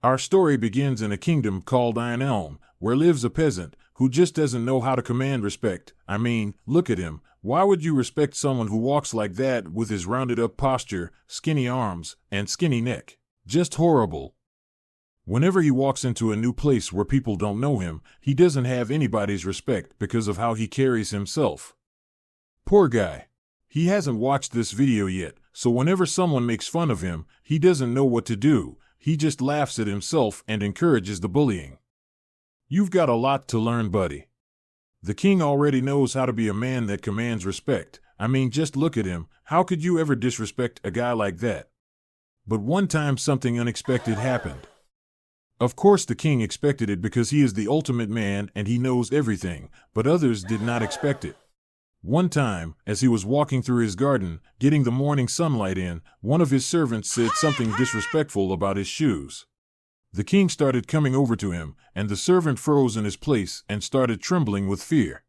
Our story begins in a kingdom called Iron Elm, where lives a peasant who just doesn't know how to command respect. I mean, look at him. Why would you respect someone who walks like that with his rounded up posture, skinny arms, and skinny neck? Just horrible. Whenever he walks into a new place where people don't know him, he doesn't have anybody's respect because of how he carries himself. Poor guy. He hasn't watched this video yet, so whenever someone makes fun of him, he doesn't know what to do. He just laughs at himself and encourages the bullying. You've got a lot to learn, buddy. The king already knows how to be a man that commands respect. I mean, just look at him. How could you ever disrespect a guy like that? But one time something unexpected happened. Of course the king expected it because he is the ultimate man and he knows everything, but others did not expect it. One time, as he was walking through his garden, getting the morning sunlight in, one of his servants said something disrespectful about his shoes. The king started coming over to him, and the servant froze in his place and started trembling with fear.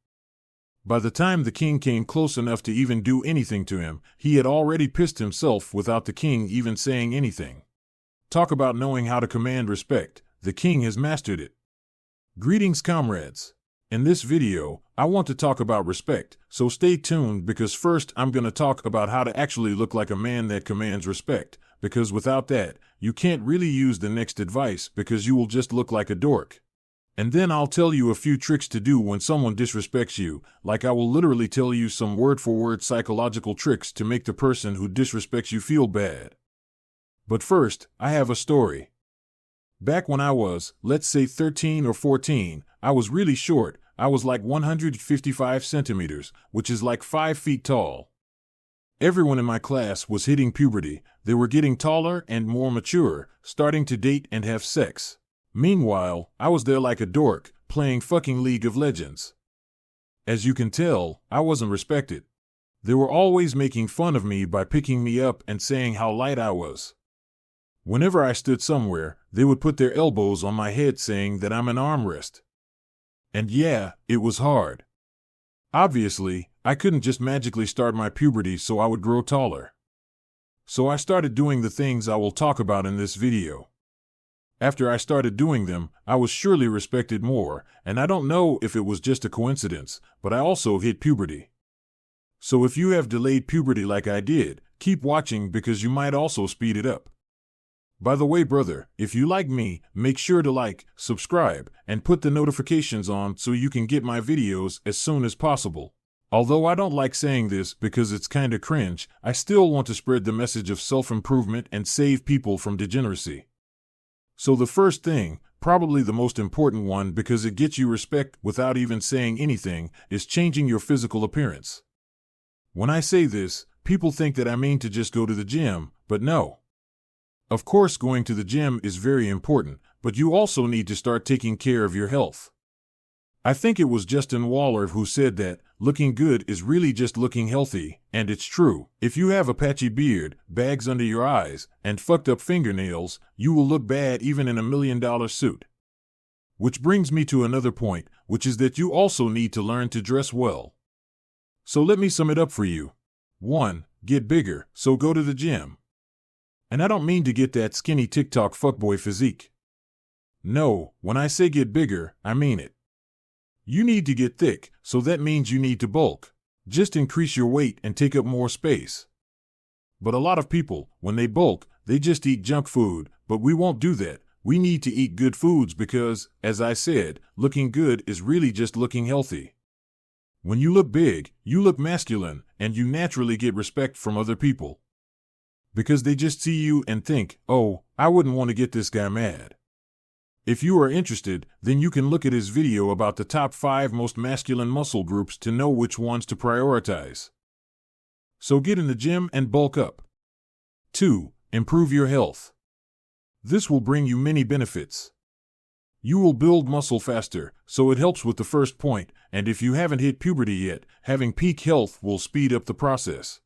By the time the king came close enough to even do anything to him, he had already pissed himself without the king even saying anything. Talk about knowing how to command respect. The king has mastered it. Greetings, comrades. In this video, I want to talk about respect, so stay tuned because first I'm going to talk about how to actually look like a man that commands respect, because without that, you can't really use the next advice because you will just look like a dork. And then I'll tell you a few tricks to do when someone disrespects you, like I will literally tell you some word-for-word psychological tricks to make the person who disrespects you feel bad. But first, I have a story. Back when I was, let's say 13 or 14, I was really short. I was like 155 centimeters, which is like 5 feet tall. Everyone in my class was hitting puberty. They were getting taller and more mature, starting to date and have sex. Meanwhile, I was there like a dork, playing fucking League of Legends. As you can tell, I wasn't respected. They were always making fun of me by picking me up and saying how light I was. Whenever I stood somewhere, they would put their elbows on my head saying that I'm an armrest. And yeah, it was hard. Obviously, I couldn't just magically start my puberty so I would grow taller. So I started doing the things I will talk about in this video. After I started doing them, I was surely respected more, and I don't know if it was just a coincidence, but I also hit puberty. So if you have delayed puberty like I did, keep watching because you might also speed it up. By the way, brother, if you like me, make sure to like, subscribe, and put the notifications on so you can get my videos as soon as possible. Although I don't like saying this because it's kinda cringe, I still want to spread the message of self-improvement and save people from degeneracy. So the first thing, probably the most important one because it gets you respect without even saying anything, is changing your physical appearance. When I say this, people think that I mean to just go to the gym, but no. Of course, going to the gym is very important, but you also need to start taking care of your health. I think it was Justin Waller who said that looking good is really just looking healthy, and it's true. If you have a patchy beard, bags under your eyes, and fucked up fingernails, you will look bad even in $1 million suit. Which brings me to another point, which is that you also need to learn to dress well. So let me sum it up for you. 1. Get bigger, so go to the gym. And I don't mean to get that skinny TikTok fuckboy physique. No, when I say get bigger, I mean it. You need to get thick, so that means you need to bulk. Just increase your weight and take up more space. But a lot of people, when they bulk, they just eat junk food, but we won't do that. We need to eat good foods because, as I said, looking good is really just looking healthy. When you look big, you look masculine, and you naturally get respect from other people. Because they just see you and think, oh, I wouldn't want to get this guy mad. If you are interested, then you can look at his video about the top 5 most masculine muscle groups to know which ones to prioritize. So get in the gym and bulk up. 2. Improve your health. This will bring you many benefits. You will build muscle faster, so it helps with the first point, and if you haven't hit puberty yet, having peak health will speed up the process.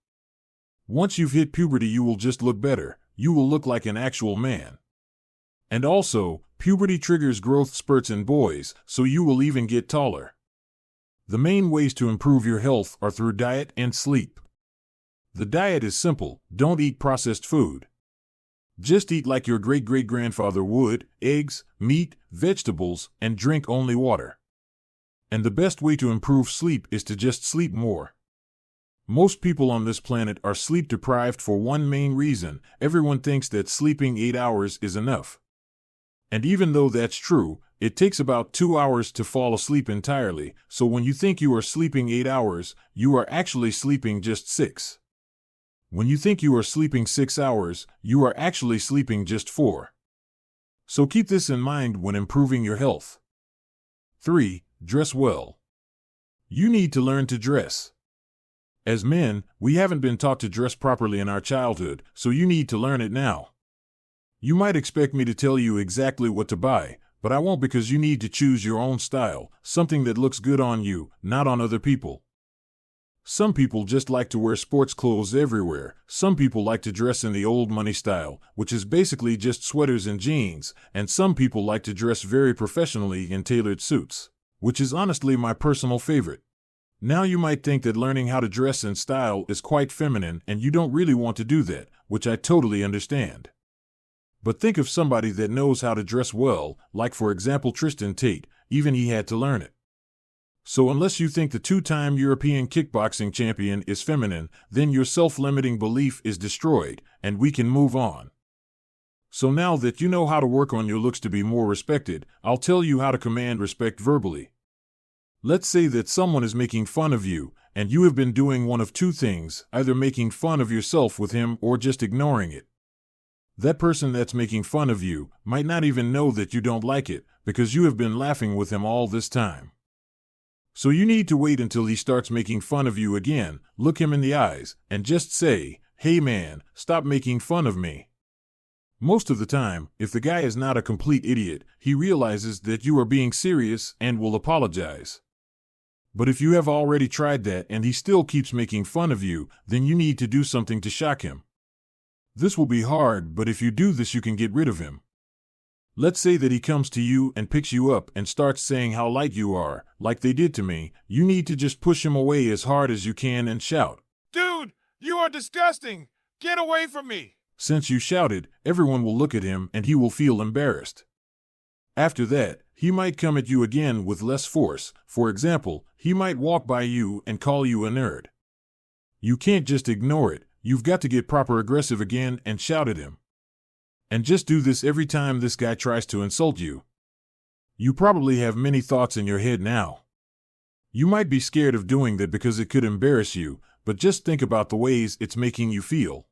Once you've hit puberty, you will just look better. You will look like an actual man. And also, puberty triggers growth spurts in boys, so you will even get taller. The main ways to improve your health are through diet and sleep. The diet is simple. Don't eat processed food. Just eat like your great-great-grandfather would: eggs, meat, vegetables, and drink only water. And the best way to improve sleep is to just sleep more. Most people on this planet are sleep deprived for one main reason: everyone thinks that sleeping 8 hours is enough. And even though that's true, it takes about 2 hours to fall asleep entirely, so when you think you are sleeping 8 hours, you are actually sleeping just 6. When you think you are sleeping 6 hours, you are actually sleeping just 4. So keep this in mind when improving your health. 3. Dress well. You need to learn to dress. As men, we haven't been taught to dress properly in our childhood, so you need to learn it now. You might expect me to tell you exactly what to buy, but I won't, because you need to choose your own style, something that looks good on you, not on other people. Some people just like to wear sports clothes everywhere. Some people like to dress in the old money style, which is basically just sweaters and jeans, and some people like to dress very professionally in tailored suits, which is honestly my personal favorite. Now you might think that learning how to dress in style is quite feminine and you don't really want to do that, which I totally understand. But think of somebody that knows how to dress well, like for example Tristan Tate. Even he had to learn it. So unless you think the 2-time European kickboxing champion is feminine, then your self-limiting belief is destroyed, and we can move on. So now that you know how to work on your looks to be more respected, I'll tell you how to command respect verbally. Let's say that someone is making fun of you, and you have been doing one of two things: either making fun of yourself with him or just ignoring it. That person that's making fun of you might not even know that you don't like it, because you have been laughing with him all this time. So you need to wait until he starts making fun of you again, look him in the eyes, and just say, "Hey man, stop making fun of me." Most of the time, if the guy is not a complete idiot, he realizes that you are being serious and will apologize. But if you have already tried that and he still keeps making fun of you, then you need to do something to shock him. This will be hard, but if you do this, you can get rid of him. Let's say that he comes to you and picks you up and starts saying how light you are, like they did to me. You need to just push him away as hard as you can and shout, "Dude, you are disgusting! Get away from me!" Since you shouted, everyone will look at him and he will feel embarrassed. After that, he might come at you again with less force. For example, he might walk by you and call you a nerd. You can't just ignore it. You've got to get proper aggressive again and shout at him. And just do this every time this guy tries to insult you. You probably have many thoughts in your head now. You might be scared of doing that because it could embarrass you, but just think about the ways it's making you feel.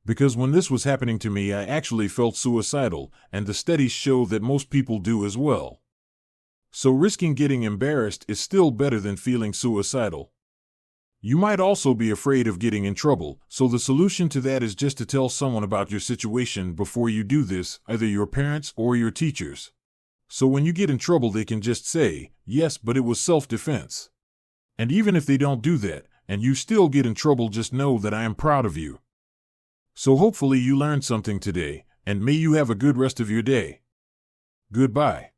Because when this was happening to me, I actually felt suicidal, and the studies show that most people do as well. So risking getting embarrassed is still better than feeling suicidal. You might also be afraid of getting in trouble, so the solution to that is just to tell someone about your situation before you do this, either your parents or your teachers. So when you get in trouble, they can just say, "Yes, but it was self-defense." And even if they don't do that, and you still get in trouble, just know that I am proud of you. So hopefully you learned something today, and may you have a good rest of your day. Goodbye.